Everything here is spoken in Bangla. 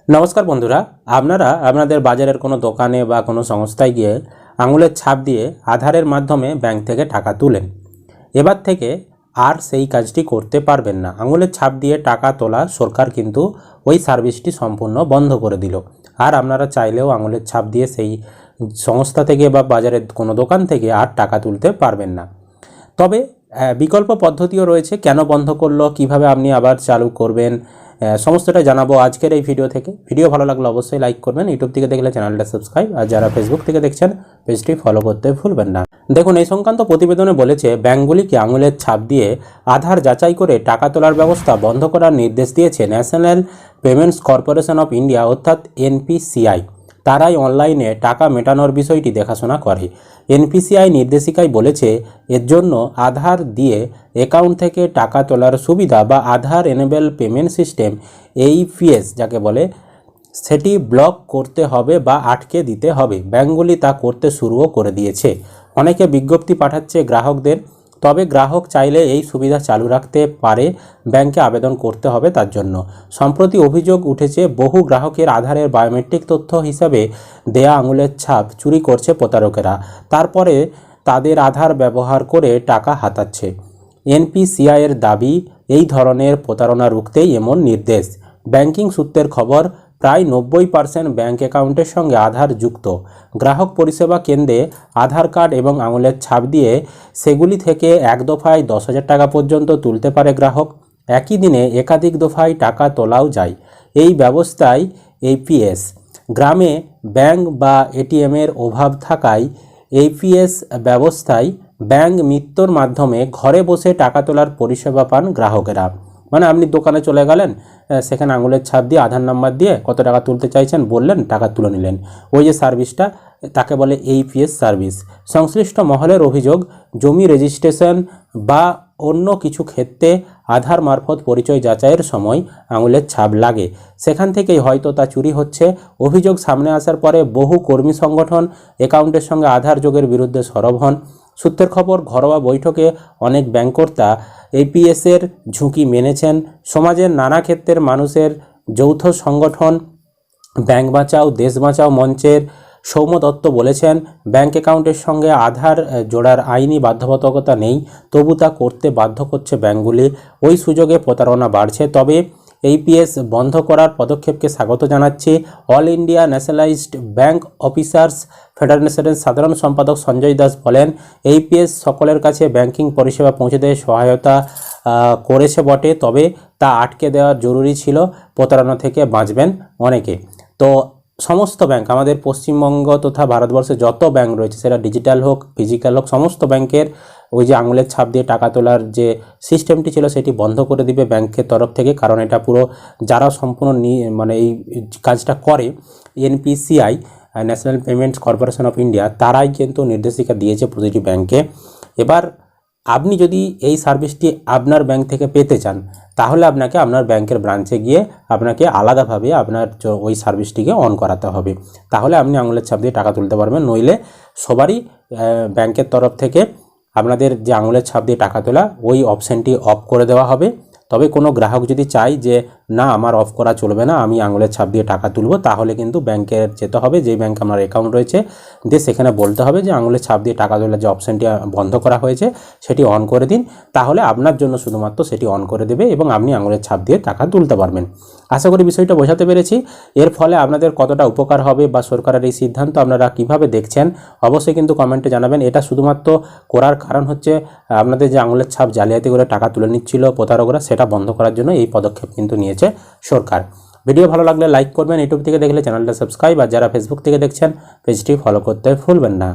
নমস্কার বন্ধুরা, আপনারা আপনাদের বাজারের কোনো দোকানে বা কোনো সংস্থায় গিয়ে আঙুলের ছাপ দিয়ে আধারের মাধ্যমে ব্যাংক থেকে টাকা তুলেন। এবার থেকে আর সেই কাজটি করতে পারবেন না। আঙুলের ছাপ দিয়ে টাকা তোলা সরকার কিন্তু ওই সার্ভিসটি সম্পূর্ণ বন্ধ করে দিল। আর আপনারা চাইলেও আঙুলের ছাপ দিয়ে সেই সংস্থা থেকে বা বাজারের কোনো দোকান থেকে আর টাকা তুলতে পারবেন না। তবে বিকল্প পদ্ধতিও রয়েছে। কেন বন্ধ করলো, কিভাবে আপনি আবার চালু করবেন, সমস্তটা জানাবো আজকের এই ভিডিও থেকে। ভিডিও ভালো লাগলে অবশ্যই লাইক করবেন, ইউটিউব থেকে দেখলে চ্যানেলটা সাবস্ক্রাইব, আর যারা ফেসবুক থেকে দেখছেন পেজটি ফলো করতে ভুলবেন না। দেখুন, এই সংক্রান্ত প্রতিবেদনে বলেছে ব্যাংকগুলিকে আঙুলের ছাপ দিয়ে আধার যাচাই করে টাকা তোলার ব্যবস্থা বন্ধ করার নির্দেশ দিয়েছে national payments corporation of India অর্থাৎ এনপিসিআই। তারাই অনলাইনে টাকা মেটানোর বিষয়টি দেখাশোনা করে। এনপিসিআই নির্দেশিকায় বলেছে এর জন্য আধার দিয়ে অ্যাকাউন্ট থেকে টাকা তোলার সুবিধা বা আধার এনেবল পেমেন্ট সিস্টেম এইপিএস যাকে বলে সেটি ব্লক করতে হবে বা আটকে দিতে হবে। ব্যাংকগুলি তা করতে শুরুও করে দিয়েছে। অনেকে বিজ্ঞপ্তি পাঠাচ্ছে গ্রাহকদের, তবে গ্রাহক চাইলে এই সুবিধা চালু রাখতে পারে। ব্যাংকে আবেদন করতে হবে তার জন্য। সম্প্রতি অভিযোগ উঠেছে বহু গ্রাহকের আধারের বায়োমেট্রিক তথ্য হিসাবে দেয়া আঙুলের ছাপ চুরি করছে প্রতারকেরা, তারপরে তাদের আধার ব্যবহার করে টাকা হাতাচ্ছে। এনপিসিআইয়ের দাবি, এই ধরনের প্রতারণা রুখতেই এমন নির্দেশ। ব্যাংকিং সূত্রের খবর, প্রায় 90% ব্যাংক অ্যাকাউন্টের সঙ্গে আধার যুক্ত। গ্রাহক পরিষেবা কেন্দ্রে আধার কার্ড এবং আঙুলের ছাপ দিয়ে সেগুলি থেকে এক দফায় 10,000 টাকা পর্যন্ত তুলতে পারে গ্রাহক। একই দিনে একাধিক দফায় টাকা তোলাও যায় এই ব্যবস্থায়। এইপিএস গ্রামে ব্যাংক বা এটিএমের অভাব থাকায় এইপিএস ব্যবস্থায় ব্যাংক মিত্রর মাধ্যমে ঘরে বসে টাকা তোলার পরিষেবা পান গ্রাহকেরা। মানে আপনি দোকানে চলে গেলেন, সেখানে আঙুলের ছাপ দিয়ে আধার নাম্বার দিয়ে কত টাকা তুলতে চাইছেন বললেন, টাকা তুলে নিলেন। ওই যে সার্ভিসটা, তাকে বলে এইপিএস সার্ভিস। সংশ্লিষ্ট মহলের অভিযোগ, জমি রেজিস্ট্রেশন বা অন্য কিছু ক্ষেত্রে আধার মারফত পরিচয় যাচাইয়ের সময় আঙুলের ছাপ লাগে, সেখান থেকেই হয়তো তা চুরি হচ্ছে। অভিযোগ সামনে আসার পরে বহু কর্মী সংগঠন অ্যাকাউন্টের সঙ্গে আধার যোগের বিরুদ্ধে সরব হন। সূত্রের খবর, ঘরোয়া বৈঠকে অনেক ব্যাংককর্তা এইপিএসের ঝুঁকি মেনেছেন। সমাজের নানা ক্ষেত্রের মানুষের যৌথ সংগঠন ব্যাংক বাঁচাও দেশ বাঁচাও মঞ্চের সৌম্য দত্ত বলেছেন, ব্যাংক অ্যাকাউন্টের সঙ্গে আধার জোড়ার আইনি বাধ্যবাধকতা নেই, তবু তা করতে বাধ্য করছে ব্যাংকগুলি। ওই সুযোগে প্রতারণা বাড়ছে। তবে এইপিএস বন্ধ করার পদক্ষেপকে স্বাগত জানাচ্ছে। All India nationalised bank officers ফেডারেশনের সাধারণ সম্পাদক সঞ্জয় দাস বলেন, এইপিএস সকলের কাছে ব্যাংকিং পরিষেবা পৌঁছে দেয় সহায়তা করেছে বটে, তবে তা আটকে দেওয়া জরুরি ছিল। প্রতারণা থেকে বাঁচবেন অনেকে। তো সমস্ত ব্যাংক, আমাদের পশ্চিমবঙ্গ তথা ভারতবর্ষে যত ব্যাংক রয়েছে, সেটা ডিজিটাল হোক ফিজিক্যাল হোক, সমস্ত ব্যাংকের ওই যে আঙুলের ছাপ দিয়ে টাকা তোলার যে সিস্টেমটি ছিল সেটি বন্ধ করে দিবে ব্যাংকের তরফ থেকে। কারণ এটা পুরো যারা সম্পূর্ণ মানে এই কাজটা করে, NPCI national payments corporation of India, তারাই কিন্তু নির্দেশিকা দিয়েছে প্রতিটি ব্যাংকে। এবার আপনি যদি এই সার্ভিসটি আপনার ব্যাংক থেকে পেতে চান, তাহলে আপনাকে আপনার ব্যাংকের ব্রাঞ্চে গিয়ে আপনাকে আলাদাভাবে আপনার ওই সার্ভিসটিকে অন করাতে হবে। তাহলে আপনি আঙুলের ছাপ দিয়ে টাকা তুলতে পারবেন। নইলে সবারই ব্যাংকের তরফ থেকে আপনাদের যে আঙুলের ছাপ দিয়ে টাকা তোলা ওই অপশানটি অফ করে দেওয়া হবে। তবে কোনো গ্রাহক যদি চায় যে না আমার অফ করা চলবে না, আমি আঙুলের ছাপ দিয়ে টাকা তুলব, তাহলে কিন্তু ব্যাংকের যেতে হবে, যেই ব্যাংকে আপনার অ্যাকাউন্ট রয়েছে, দিয়ে সেখানে বলতে হবে যে আঙুলের ছাপ দিয়ে টাকা তোলার যে অপশানটি বন্ধ করা হয়েছে সেটি অন করে দিন। তাহলে আপনার জন্য শুধুমাত্র সেটি অন করে দেবে এবং আপনি আঙুলের ছাপ দিয়ে টাকা তুলতে পারবেন। আশা করি বিষয়টা বোঝাতে পেরেছি। এর ফলে আপনাদের কতটা উপকার হবে বা সরকারের এই সিদ্ধান্ত আপনারা কিভাবে দেখছেন অবশ্যই কিন্তু কমেন্টে জানাবেন। এটা শুধুমাত্র করার কারণ হচ্ছে আপনাদের যে আঙুলের ছাপ জালিয়াতি করে টাকা তুলে নিচ্ছিল প্রতারকরা, সেটা বন্ধ করার জন্য এই পদক্ষেপ কিন্তু নিয়েছে সরকার। ভিডিও ভালো লাগলে লাইক করবেন, ইউটিউব থেকে দেখলে চ্যানেলটা সাবস্ক্রাইব, আর যারা ফেসবুক থেকে দেখছেন পেজটি ফলো করতে ভুলবেন না।